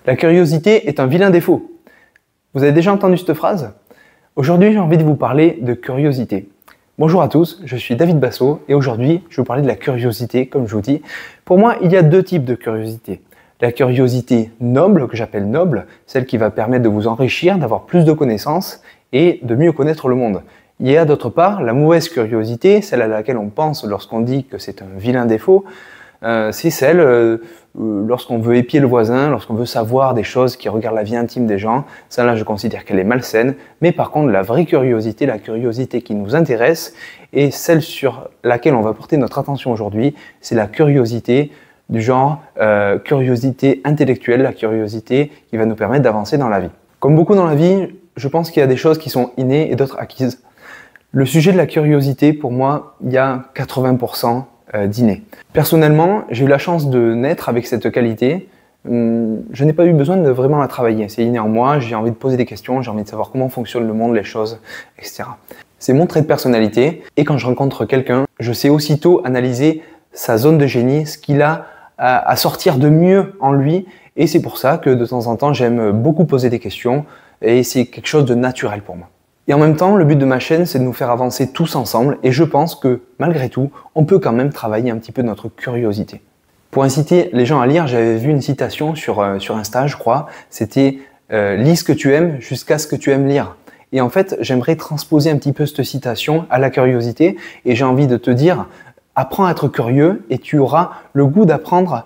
La curiosité est un vilain défaut. Vous avez déjà entendu cette phrase? Aujourd'hui, j'ai envie de vous parler de curiosité. Bonjour à tous, je suis David Basso et aujourd'hui, je vais vous parler de la curiosité, comme je vous dis. Pour moi, il y a deux types de curiosité. La curiosité noble, que j'appelle noble, celle qui va permettre de vous enrichir, d'avoir plus de connaissances et de mieux connaître le monde. Il y a d'autre part la mauvaise curiosité, celle à laquelle on pense lorsqu'on dit que c'est un vilain défaut. C'est celle lorsqu'on veut épier le voisin, lorsqu'on veut savoir des choses qui regardent la vie intime des gens. Celle-là, je considère qu'elle est malsaine. Mais par contre, la vraie curiosité, la curiosité qui nous intéresse et celle sur laquelle on va porter notre attention aujourd'hui, c'est la curiosité du genre curiosité intellectuelle, la curiosité qui va nous permettre d'avancer dans la vie. Comme beaucoup dans la vie, je pense qu'il y a des choses qui sont innées et d'autres acquises. Le sujet de la curiosité, pour moi, il y a 80% d'inné. Personnellement, j'ai eu la chance de naître avec cette qualité. Je n'ai pas eu besoin de vraiment la travailler. C'est inné en moi, j'ai envie de poser des questions, j'ai envie de savoir comment fonctionne le monde, les choses, etc. C'est mon trait de personnalité et quand je rencontre quelqu'un, je sais aussitôt analyser sa zone de génie, ce qu'il a à sortir de mieux en lui, et c'est pour ça que de temps en temps, j'aime beaucoup poser des questions et c'est quelque chose de naturel pour moi. Et en même temps, le but de ma chaîne, c'est de nous faire avancer tous ensemble et je pense que, malgré tout, on peut quand même travailler un petit peu notre curiosité. Pour inciter les gens à lire, j'avais vu une citation sur Insta, je crois, c'était « Lis ce que tu aimes jusqu'à ce que tu aimes lire ». Et en fait, j'aimerais transposer un petit peu cette citation à la curiosité et j'ai envie de te dire « Apprends à être curieux et tu auras le goût d'apprendre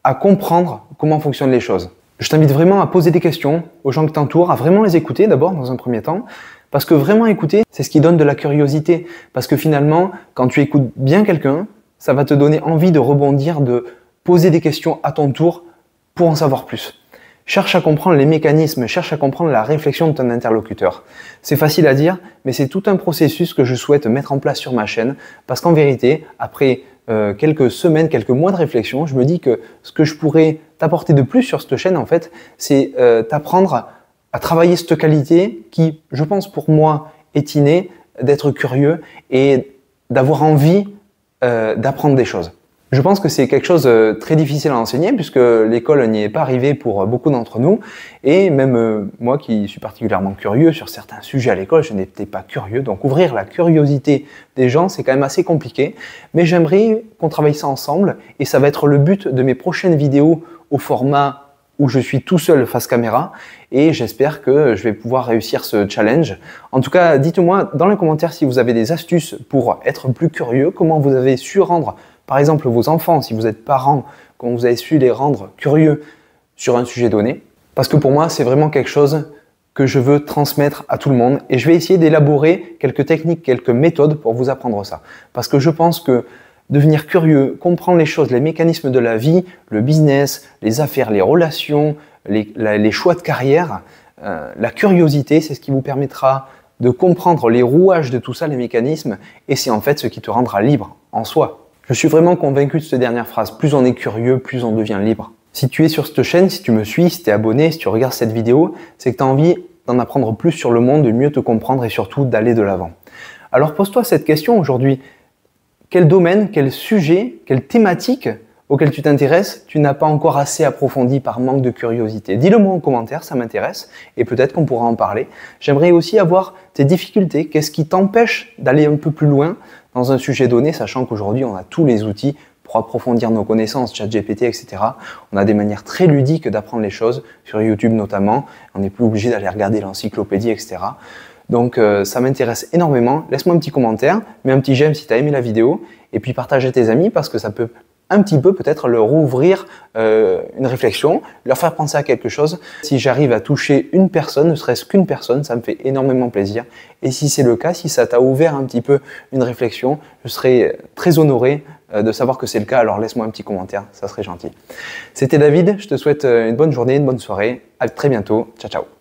à comprendre comment fonctionnent les choses ». Je t'invite vraiment à poser des questions aux gens qui t'entourent, à vraiment les écouter d'abord dans un premier temps. Parce que vraiment écouter, c'est ce qui donne de la curiosité. Parce que finalement, quand tu écoutes bien quelqu'un, ça va te donner envie de rebondir, de poser des questions à ton tour pour en savoir plus. Cherche à comprendre les mécanismes, cherche à comprendre la réflexion de ton interlocuteur. C'est facile à dire, mais c'est tout un processus que je souhaite mettre en place sur ma chaîne. Parce qu'en vérité, après quelques semaines, quelques mois de réflexion, je me dis que ce que je pourrais t'apporter de plus sur cette chaîne, en fait, c'est t'apprendre à travailler cette qualité qui, je pense pour moi, est innée, d'être curieux et d'avoir envie d'apprendre des choses. Je pense que c'est quelque chose de très difficile à enseigner puisque l'école n'y est pas arrivée pour beaucoup d'entre nous et même moi qui suis particulièrement curieux sur certains sujets à l'école, je n'étais pas curieux. Donc ouvrir la curiosité des gens, c'est quand même assez compliqué. Mais j'aimerais qu'on travaille ça ensemble et ça va être le but de mes prochaines vidéos au format où je suis tout seul face caméra et j'espère que je vais pouvoir réussir ce challenge. En tout cas, dites-moi dans les commentaires si vous avez des astuces pour être plus curieux, comment vous avez su rendre, par exemple, vos enfants, si vous êtes parents, comment vous avez su les rendre curieux sur un sujet donné. Parce que pour moi, c'est vraiment quelque chose que je veux transmettre à tout le monde et je vais essayer d'élaborer quelques techniques, quelques méthodes pour vous apprendre ça. Parce que je pense que devenir curieux, comprendre les choses, les mécanismes de la vie, le business, les affaires, les relations, les choix de carrière, la curiosité, c'est ce qui vous permettra de comprendre les rouages de tout ça, les mécanismes, et c'est en fait ce qui te rendra libre en soi. Je suis vraiment convaincu de cette dernière phrase, plus on est curieux, plus on devient libre. Si tu es sur cette chaîne, si tu me suis, si tu es abonné, si tu regardes cette vidéo, c'est que tu as envie d'en apprendre plus sur le monde, de mieux te comprendre et surtout d'aller de l'avant. Alors pose-toi cette question aujourd'hui. Quel domaine, quel sujet, quelle thématique auquel tu t'intéresses, tu n'as pas encore assez approfondi par manque de curiosité? Dis-le moi en commentaire, ça m'intéresse et peut-être qu'on pourra en parler. J'aimerais aussi avoir tes difficultés, qu'est-ce qui t'empêche d'aller un peu plus loin dans un sujet donné, sachant qu'aujourd'hui on a tous les outils pour approfondir nos connaissances, ChatGPT, etc. On a des manières très ludiques d'apprendre les choses, sur YouTube notamment, on n'est plus obligé d'aller regarder l'encyclopédie, etc. Donc ça m'intéresse énormément. Laisse-moi un petit commentaire, mets un petit j'aime si tu as aimé la vidéo et puis partage à tes amis parce que ça peut un petit peu peut-être leur ouvrir une réflexion, leur faire penser à quelque chose. Si j'arrive à toucher une personne, ne serait-ce qu'une personne, ça me fait énormément plaisir. Et si c'est le cas, si ça t'a ouvert un petit peu une réflexion, je serais très honoré de savoir que c'est le cas. Alors laisse-moi un petit commentaire, ça serait gentil. C'était David, je te souhaite une bonne journée, une bonne soirée. À très bientôt. Ciao, ciao.